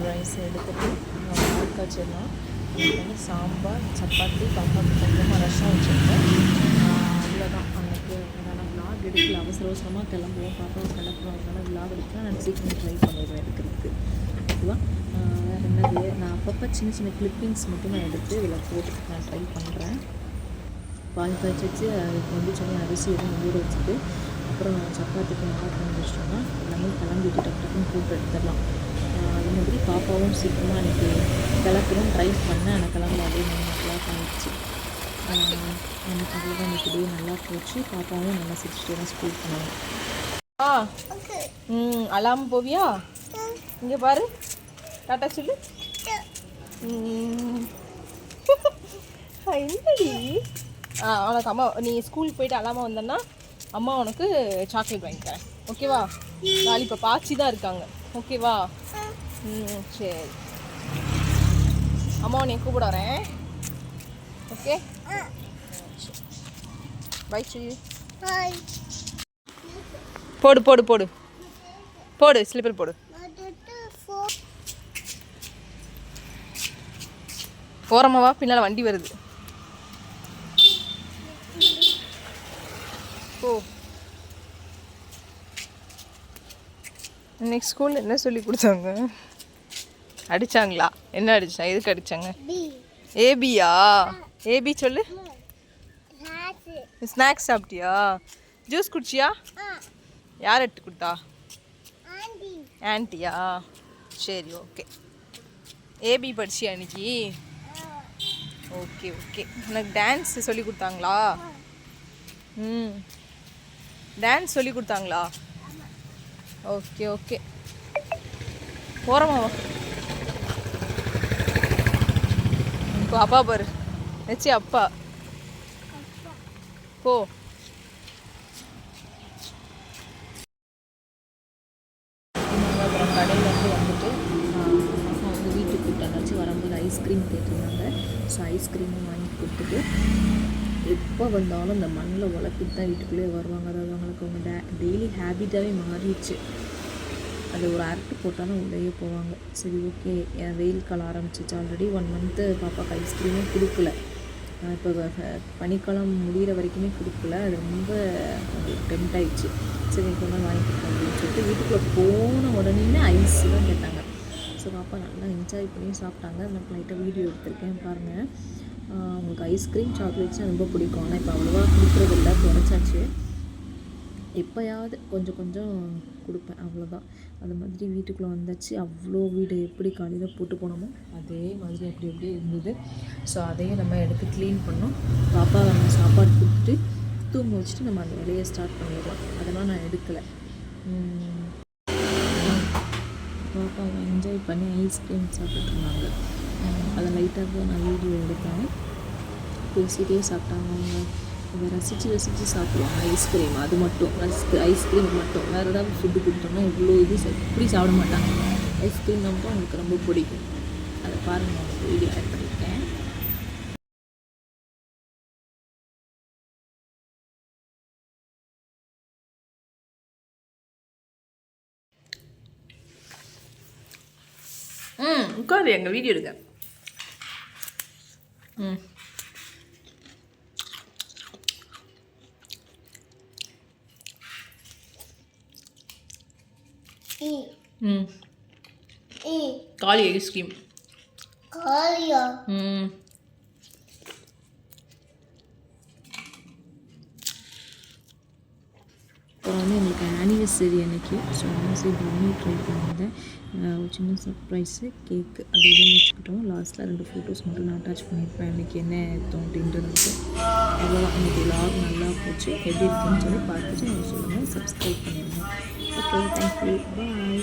Rice எடுத்துகிட்டு பால் வச்சிடலாம். எனக்கு வந்து சாம்பார் சப்பாத்தி பாப்பாவுக்கு கொஞ்சமாக ரசம் வச்சுருக்கேன். அவ்வளோதான். அன்றைக்கி நான் விலாக் எடுக்கல, அவசரமாக கிளம்புவோம், பாப்பாவை கிளம்புவோம், அதனால் விலாக் எடுக்கலாம். நான் சீக்கிரம் ட்ரை பண்ணிடுவேன் எடுக்கிறதுக்கு. ஓகேவா? வேறு என்னது, நான் அப்பப்போ சின்ன சின்ன கிளிப்பிங்ஸ் மட்டும் நான் எடுத்து இதில் போட்டுட்டு நான் ட்ரை பண்ணுறேன். பால் காய்ச்சி வச்சு அதுக்கு வந்து சொன்ன அரிசி எதுவும் ஊற வச்சுட்டு அப்புறம் சப்பாத்திக்கு மாவு பண்ணி வச்சிட்டோம்னா எல்லாமே கிளம்பிட்டு டக்குன்னு போட்டு எடுத்துடலாம். அது மாதிரி பாப்பாவும் சீக்கிரமாக அன்றைக்கி கிளப்புறோம் ட்ரை பண்ணேன். ஆனால் கிளம்புல அப்படியே 3 o'clock ஆகிடுச்சு. எனக்கு அவ்வளோதான். இன்றைக்கி டே நல்லா போச்சு. பாப்பாவும் நல்லா சிரிச்சுட்டு தான் ஸ்கூல் போனாங்க. அழாமல் போவியா? இங்கே பாரு, டாட்டா சொல்லு. என்னடி உனக்கு அம்மா, நீ ஸ்கூலுக்கு போயிட்டு அழாமல் வந்தேன்னா அம்மா உனக்கு சாக்லேட் வாங்கி தரேன். ஓகேவா? லாலிபாப் ஆச்சி தான் இருக்காங்க. ஓகேவா? சரி, அம்மா உன்னை கூப்பிட வரேன். ஓகே, பை சொல்லு. போடு போடு போடு போடு, ஸ்லிப்பர் போடு. ஓரமாவா, பின்னால் வண்டி வருது. ஓ, இன்னைக்கு ஸ்கூலில் என்ன சொல்லி கொடுத்தாங்க? அடித்தாங்களா? என்ன அடித்தாங்க? எதுக்கு அடித்தாங்க? ஏபியா? ஏபி சொல்லு. ஸ்நாக்ஸ் சாப்பிட்டியா? ஜூஸ் குடிச்சியா? யார் எடுத்து கொடுத்தா? ஆன்ட்டியா? சரி, ஓகே. ஏபி படிச்சியா அன்னைக்கு? Okay okay. எனக்கு டான்ஸ் சொல்லி கொடுத்தாங்களா? டான்ஸ் சொல்லி கொடுத்தாங்களா? Okay okay. போகிறோமா? இப்போ அப்பா பாரு, நெச்சி அப்பா போ. அப்புறம் கடையிலேருந்து வந்துட்டு அம்மா வந்து வீட்டுக்கு கூப்பிட்டாச்சு. வரும்போது ஐஸ்கிரீம் கேட்டிருந்தாங்க. ஸோ ஐஸ்கிரீமும் வாங்கி கொடுத்துட்டு எப்போ வந்தாலும் இந்த மண்ணில் உழப்பிட்டு தான் வீட்டுக்குள்ளேயே வருவாங்க. அதாவது அவங்களுக்கு அவங்க டெய்லி ஹேபிட்டாகவே மாறிடுச்சு. அது ஒரு அரட்டு போட்டாலும் உள்ளேயே போவாங்க. சரி, ஓகே. வெயில் காலம் ஆரம்பிச்சிச்சு. ஆல்ரெடி 1 month பாப்பாவுக்கு ஐஸ்கிரீமும் கொடுக்கல. இப்போ பனிக்காலம் முடிகிற வரைக்குமே கொடுக்கல. அது ரொம்ப டெம்ட் ஆகிடுச்சு. சரி, இப்போ தான் வாங்கி கொடுத்தோம் அப்படின்னு சொல்லிட்டு வீட்டுக்குள்ளே போன உடனே ஐஸ் தான் கேட்டாங்க. ஸோ பாப்பா நல்லா என்ஜாய் பண்ணி சாப்பிட்டாங்க. நான் லைட்டாக வீடியோ எடுத்திருக்கேன் பாருங்கள். அவங்களுக்கு ஐஸ்கிரீம் சாக்லேட்ஸ்லாம் ரொம்ப பிடிக்கும். ஆனால் இப்போ அவ்வளோவா கொடுக்குறதில்ல, குறைச்சாச்சு. எப்போயாவது கொஞ்சம் கொஞ்சம் கொடுப்பேன், அவ்வளோதான். அது மாதிரி வீட்டுக்குள்ளே வந்தாச்சு. அவ்வளோ வீடு எப்படி காலையில் போட்டு போனோமோ அதே மாதிரி அப்படி அப்படியே இருந்தது. ஸோ அதையும் நம்ம எடுத்து க்ளீன் பண்ணோம். பாப்பா நம்ம சாப்பாடு கொடுத்துட்டு தூங்க வச்சுட்டு நம்ம அந்த வேலையை ஸ்டார்ட் பண்ணிடுவோம். அதெல்லாம் நான் எடுக்கலை. பாப்பாவை என்ஜாய் பண்ணி ஐஸ்கிரீம் சாப்பிட்டுருந்தாங்க. அதை லைட்டாக நான் வீடியோ எடுத்தேன். பேசிகிட்டே சாப்பிட்டாங்க. அவங்க இதை ரசித்து சாப்பிடுவாங்க. ஐஸ்கிரீம் அது மட்டும், ஐஸ்கிரீம் மட்டும். வேறு ஏதாவது ஃபுட்டு கொடுத்தோம்னா இவ்வளோ இது இப்படி சாப்பிட மாட்டாங்க. ஐஸ்கிரீம் மட்டும் அவங்களுக்கு ரொம்ப பிடிக்கும். அதை பாருங்கள், அவங்களுக்கு வீடியோ ஆட் பண்ணியிருக்கேன். உட்காரு, எங்கள் வீடியோ எடுக்க. காலி ஐஸ்கிரீம். காலியா? அப்புறம் வந்து எங்களுக்கு ஆனிவர்சரி அன்னைக்கு. ஸோ ஆனிவர்சரி ப்ரௌனி ட்ரை பண்ணியிருந்தேன். ஒரு சின்ன சர்ப்ரைஸு கேக்கு அது இதுன்னு வச்சுக்கிட்டோம். லாஸ்ட்டில் 2 ஃபோட்டோஸ் மட்டும் நான் அட்டாச் பண்ணியிருப்பேன். இன்றைக்கி என்ன எடுத்தோம் அப்படின்றது. அவ்வளோதான். இன்றைக்கி விலாக் நல்லா போச்சு. எப்படி இருக்குன்னு சொல்லி பார்த்துட்டு நீங்கள் சொல்லுங்கள். சப்ஸ்கிரைப் பண்ணிடுங்க. ஓகே, தேங்க்யூ, பாய்.